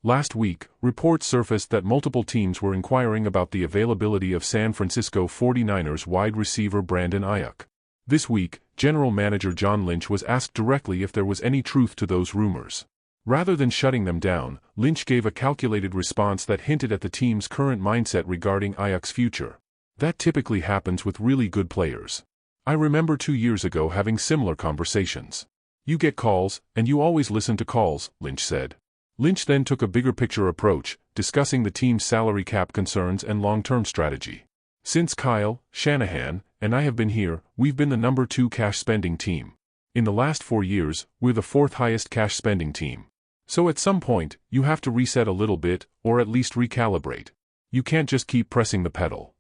Last week, reports surfaced that multiple teams were inquiring about the availability of San Francisco 49ers wide receiver Brandon Aiyuk. This week, General Manager John Lynch was asked directly if there was any truth to those rumors. Rather than shutting them down, Lynch gave a calculated response that hinted at the team's current mindset regarding Aiyuk's future. That typically happens with really good players. I remember 2 years ago having similar conversations. You get calls, and you always listen to calls, Lynch said. Lynch then took a bigger picture approach, discussing the team's salary cap concerns and long-term strategy. Since Kyle, Shanahan, and I have been here, we've been the number 2 cash spending team. In the last 4 years, we're the 4th highest cash spending team. So at some point, you have to reset a little bit, or at least recalibrate. You can't just keep pressing the pedal.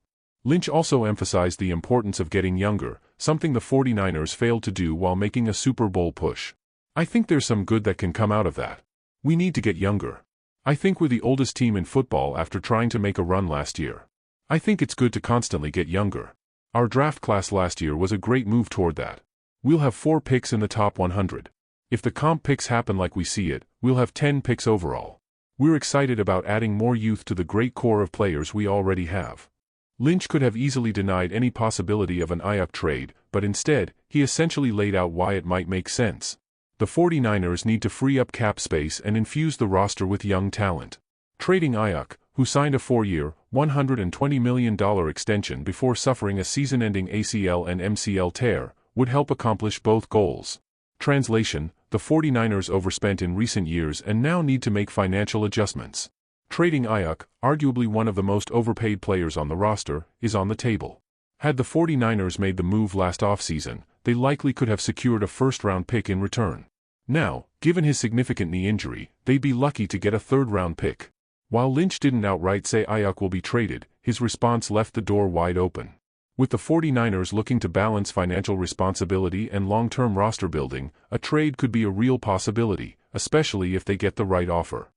Lynch also emphasized the importance of getting younger, something the 49ers failed to do while making a Super Bowl push. I think there's some good that can come out of that. We need to get younger. I think we're the oldest team in football after trying to make a run last year. I think it's good to constantly get younger. Our draft class last year was a great move toward that. We'll have 4 picks in the top 100. If the comp picks happen like we see it, we'll have 10 picks overall. We're excited about adding more youth to the great core of players we already have. Lynch could have easily denied any possibility of an Aiyuk trade, but instead, he essentially laid out why it might make sense. The 49ers need to free up cap space and infuse the roster with young talent. Trading Aiyuk, who signed a 4-year, $120 million extension before suffering a season-ending ACL and MCL tear, would help accomplish both goals. Translation: the 49ers overspent in recent years and now need to make financial adjustments. Trading Aiyuk, arguably one of the most overpaid players on the roster, is on the table. Had the 49ers made the move last offseason, they likely could have secured a first-round pick in return. Now, given his significant knee injury, they'd be lucky to get a third-round pick. While Lynch didn't outright say Aiyuk will be traded, his response left the door wide open. With the 49ers looking to balance financial responsibility and long-term roster building, a trade could be a real possibility, especially if they get the right offer.